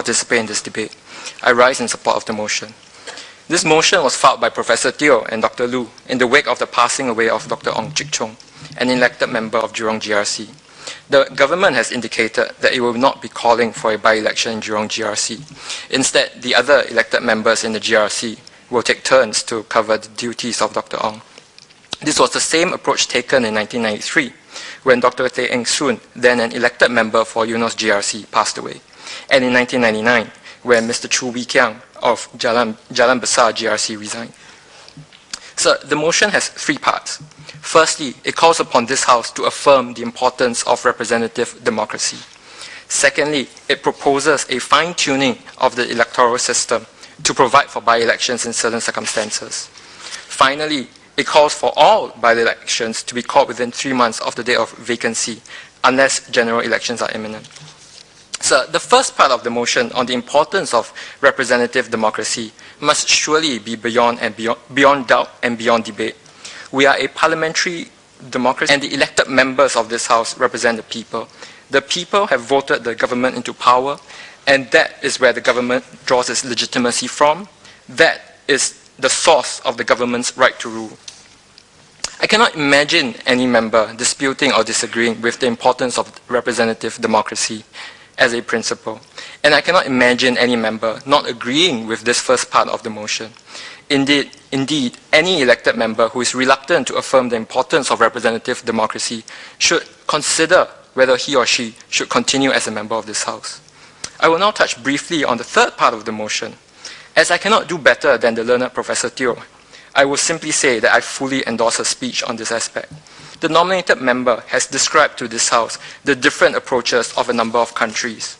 participate in this debate. I rise in support of the motion. This motion was filed by Professor Teo and Dr. Lu in the wake of the passing away of Dr. Ong Chik Chong, an elected member of Jurong GRC. The government has indicated that it will not be calling for a by-election in Jurong GRC. Instead, the other elected members in the GRC will take turns to cover the duties of Dr. Ong. This was the same approach taken in 1993, when Dr. Teh Eng Soon, then an elected member for Eunos GRC, passed away, and in 1999, when Mr. Chu Wee Kiang of Jalan Besar GRC resigned. So the motion has three parts. Firstly, it calls upon this House to affirm the importance of representative democracy. Secondly, it proposes a fine-tuning of the electoral system to provide for by-elections in certain circumstances. Finally, it calls for all by-elections to be called within 3 months of the date of vacancy, unless general elections are imminent. So the first part of the motion on the importance of representative democracy must surely be beyond doubt and beyond debate. We are a parliamentary democracy, and the elected members of this House represent the people. The people have voted the government into power, and that is where the government draws its legitimacy from. That is the source of the government's right to rule. I cannot imagine any member disputing or disagreeing with the importance of representative democracy as a principle. And I cannot imagine any member not agreeing with this first part of the motion. Indeed, any elected member who is reluctant to affirm the importance of representative democracy should consider whether he or she should continue as a member of this House. I will now touch briefly on the third part of the motion. As I cannot do better than the learned Professor Teo, I will simply say that I fully endorse her speech on this aspect. The nominated member has described to this House the different approaches of a number of countries.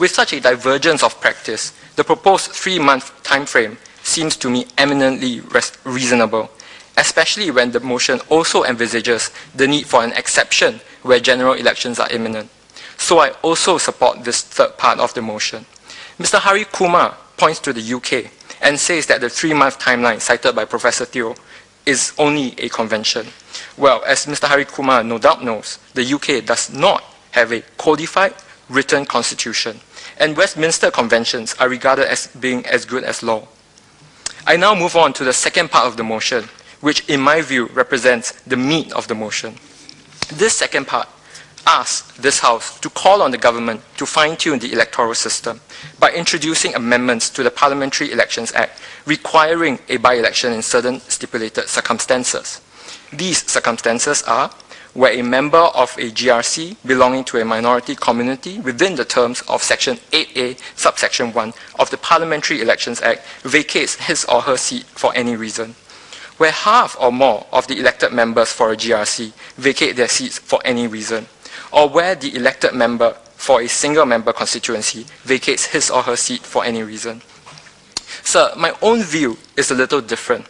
With such a divergence of practice, the proposed 3-month time frame seems to me eminently reasonable, especially when the motion also envisages the need for an exception where general elections are imminent. So I also support this third part of the motion. Mr. Hari Kumar points to the UK and says that the 3-month timeline cited by Professor Teo is only a convention. Well, as Mr. Hari Kumar no doubt knows, the UK does not have a codified written constitution, and Westminster conventions are regarded as being as good as law. I now move on to the second part of the motion, which in my view represents the meat of the motion. This second part asks this House to call on the government to fine-tune the electoral system by introducing amendments to the Parliamentary Elections Act requiring a by-election in certain stipulated circumstances. These circumstances are where a member of a GRC belonging to a minority community within the terms of Section 8A, subsection 1 of the Parliamentary Elections Act vacates his or her seat for any reason. Where half or more of the elected members for a GRC vacate their seats for any reason, or where the elected member for a single-member constituency vacates his or her seat for any reason. Sir, my own view is a little different.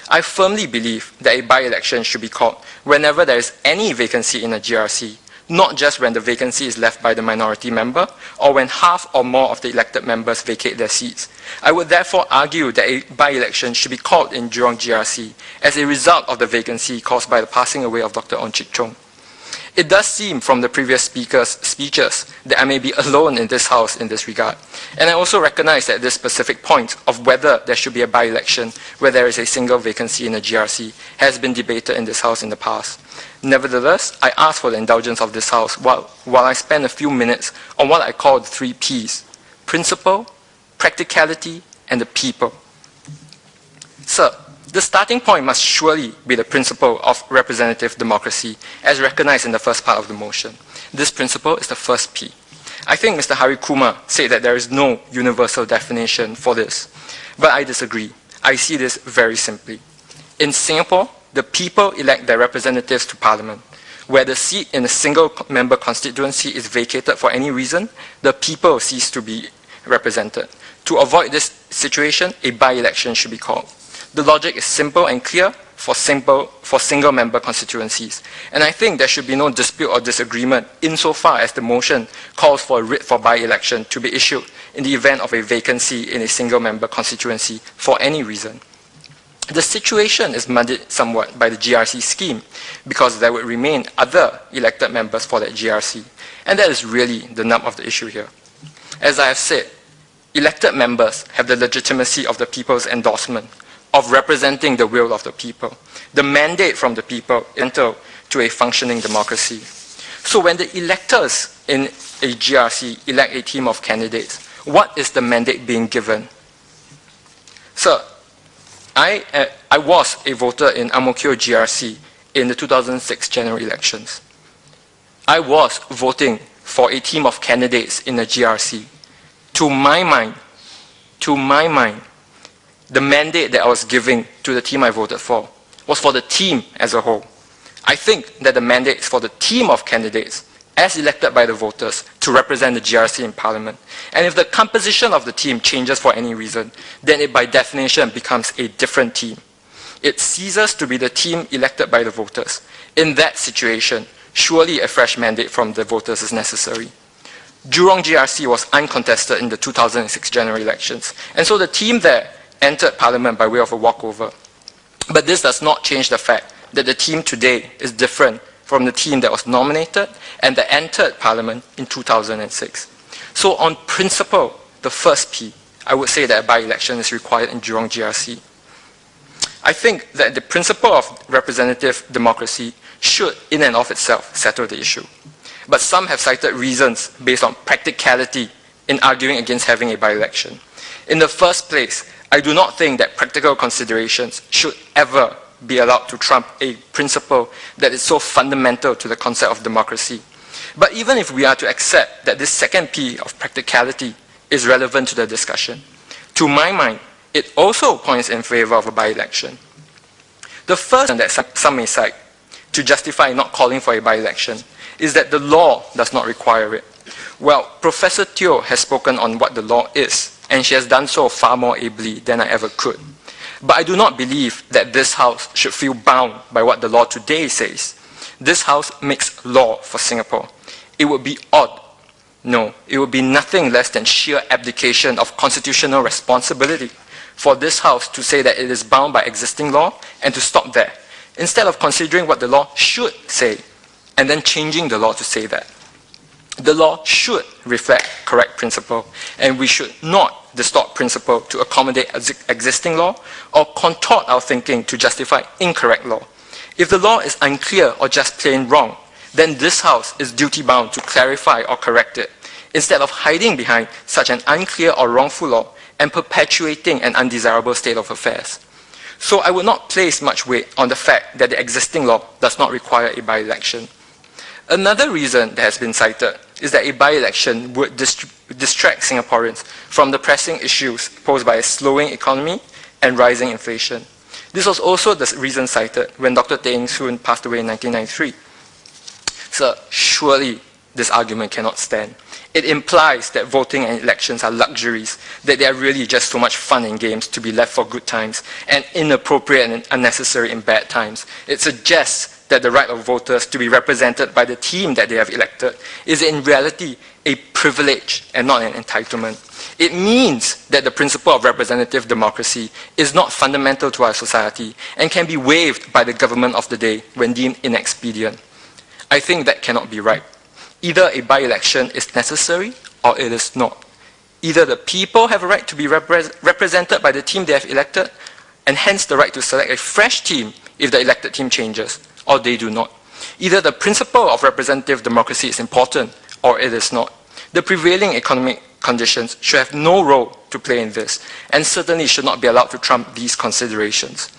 I firmly believe that a by-election should be called whenever there is any vacancy in a GRC, not just when the vacancy is left by the minority member or when half or more of the elected members vacate their seats. I would therefore argue that a by-election should be called in Jurong GRC as a result of the vacancy caused by the passing away of Dr. Ong Chik Chong. It does seem from the previous speakers' speeches that I may be alone in this House in this regard. And I also recognize that this specific point of whether there should be a by-election where there is a single vacancy in a GRC has been debated in this House in the past. Nevertheless, I ask for the indulgence of this House while I spend a few minutes on what I call the 3 Ps: principle, practicality, and the people. Sir, the starting point must surely be the principle of representative democracy as recognized in the first part of the motion. This principle is the first P. I think Mr. Hari Kumar said that there is no universal definition for this, but I disagree. I see this very simply. In Singapore, the people elect their representatives to Parliament. Where the seat in a single-member constituency is vacated for any reason, the people cease to be represented. To avoid this situation, a by-election should be called. The logic is simple and clear for single-member constituencies. And I think there should be no dispute or disagreement insofar as the motion calls for a writ for by-election to be issued in the event of a vacancy in a single-member constituency for any reason. The situation is muddied somewhat by the GRC scheme because there would remain other elected members for that GRC. And that is really the nub of the issue here. As I have said, elected members have the legitimacy of the people's endorsement, of representing the will of the people. The mandate from the people is central to a functioning democracy. So when the electors in a GRC elect a team of candidates, what is the mandate being given? So, I was a voter in Ang Mo Kio GRC in the 2006 general elections. I was voting for a team of candidates in the GRC. To my mind, the mandate that I was giving to the team I voted for was for the team as a whole. I think that the mandate is for the team of candidates as elected by the voters to represent the GRC in Parliament. And if the composition of the team changes for any reason, then it by definition becomes a different team. It ceases to be the team elected by the voters. In that situation, surely a fresh mandate from the voters is necessary. Jurong GRC was uncontested in the 2006 general elections, and so the team there entered Parliament by way of a walkover. But this does not change the fact that the team today is different from the team that was nominated and that entered Parliament in 2006. So on principle, the first P, I would say that a by-election is required in Jurong GRC. I think that the principle of representative democracy should, in and of itself, settle the issue. But some have cited reasons based on practicality in arguing against having a by-election. In the first place, I do not think that practical considerations should ever be allowed to trump a principle that is so fundamental to the concept of democracy. But even if we are to accept that this second P of practicality is relevant to the discussion, to my mind, it also points in favor of a by-election. The first that some may cite to justify not calling for a by-election is that the law does not require it. Well, Professor Teo has spoken on what the law is, and she has done so far more ably than I ever could. But I do not believe that this House should feel bound by what the law today says. This House makes law for Singapore. It would be odd. No, it would be nothing less than sheer abdication of constitutional responsibility for this House to say that it is bound by existing law and to stop there, instead of considering what the law should say and then changing the law to say that. The law should reflect correct principle, and we should not distort principle to accommodate existing law or contort our thinking to justify incorrect law. If the law is unclear or just plain wrong, then this House is duty-bound to clarify or correct it, instead of hiding behind such an unclear or wrongful law and perpetuating an undesirable state of affairs. So I would not place much weight on the fact that the existing law does not require a by-election. Another reason that has been cited is that a by-election would distract Singaporeans from the pressing issues posed by a slowing economy and rising inflation. This was also the reason cited when Dr. Teng Soon passed away in 1993. So surely this argument cannot stand. It implies that voting and elections are luxuries, that they are really just so much fun and games to be left for good times and inappropriate and unnecessary in bad times. It suggests that the right of voters to be represented by the team that they have elected is in reality a privilege and not an entitlement. It means that the principle of representative democracy is not fundamental to our society and can be waived by the government of the day when deemed inexpedient. I think that cannot be right. Either a by-election is necessary or it is not. Either the people have a right to be represented by the team they have elected, and hence the right to select a fresh team if the elected team changes, or they do not. Either the principle of representative democracy is important or it is not. The prevailing economic conditions should have no role to play in this, and certainly should not be allowed to trump these considerations.